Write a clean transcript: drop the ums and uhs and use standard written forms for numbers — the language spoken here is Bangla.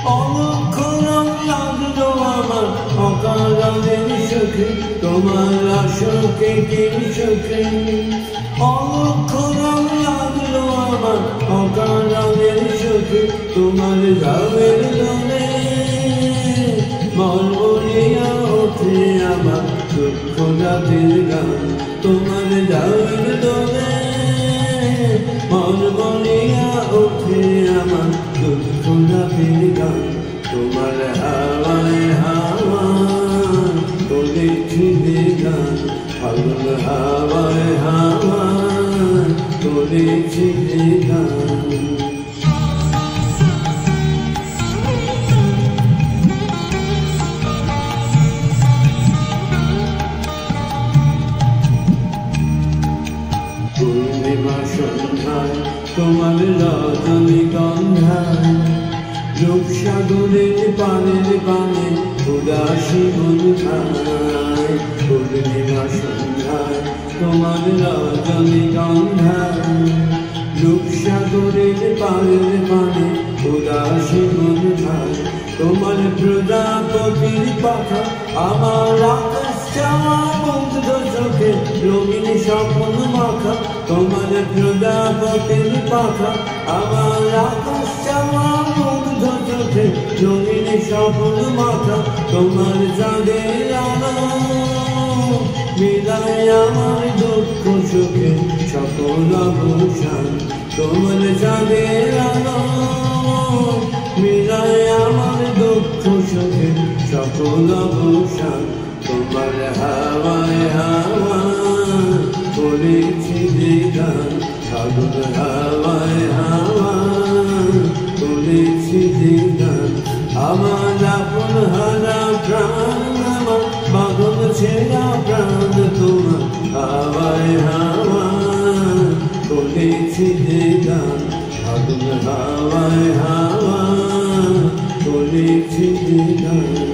অলক্ষণ লাগলো আমার অকারণের সুখে তোমার আসকে কি সুখে অলক্ষণ লাগলো আমার অকারণের সুখে তোমার গাওয়ের লোনে মরমরিয়া ওঠে আমার দুঃখ রাতের গান তোমার গাওয়ের লোনে মরমরিয়া ওঠে আমার দুঃখ রাতের গান তোমার হাওয়ায় হাওয়ায় করেছি গান ফাগুন হাওয়ায় হাওয়ায় করেছি গান পূর্ণিমা সন্ধ্যায় তোমার রজনীগন্ধায় রূপসাগরের পানের পানে উদাসী মন খায় পূর্ণিমা সন্ধ্যায় তোমার রজনীগন্ধায় রূপসাগরের পানের পানে উদাসী মন খায় তোমার প্রজাপতির পাখা আমার আকাশ চাওয়া মুগ্ধ চোখে রঙিন স্বপ্ন মাখা তোমার প্রজাপতির পাখা আমার আকাশ চাওয়া মুগ্ধ চোখে রঙিন স্বপ্ন মাখা তোমার চাঁদের আলো মিলায় আমার দুঃখ সুখে সকল ভূষণ তোমার চাঁদের আলো মিলায় আমার দুঃখ সুখে সকল ভূষণ তোমার হাওয়ায় হাওয়ায় করেছি গান ফাগুন হাওয়ায় হাওয়ায় করেছি গান আমার আপন হারা প্রাণ আমার পাগল ছেড়া প্রাণ তোমার হাওয়ায় হাওয়ায় করেছি গান ফাগুন হাওয়ায় হাওয়ায় করেছি গান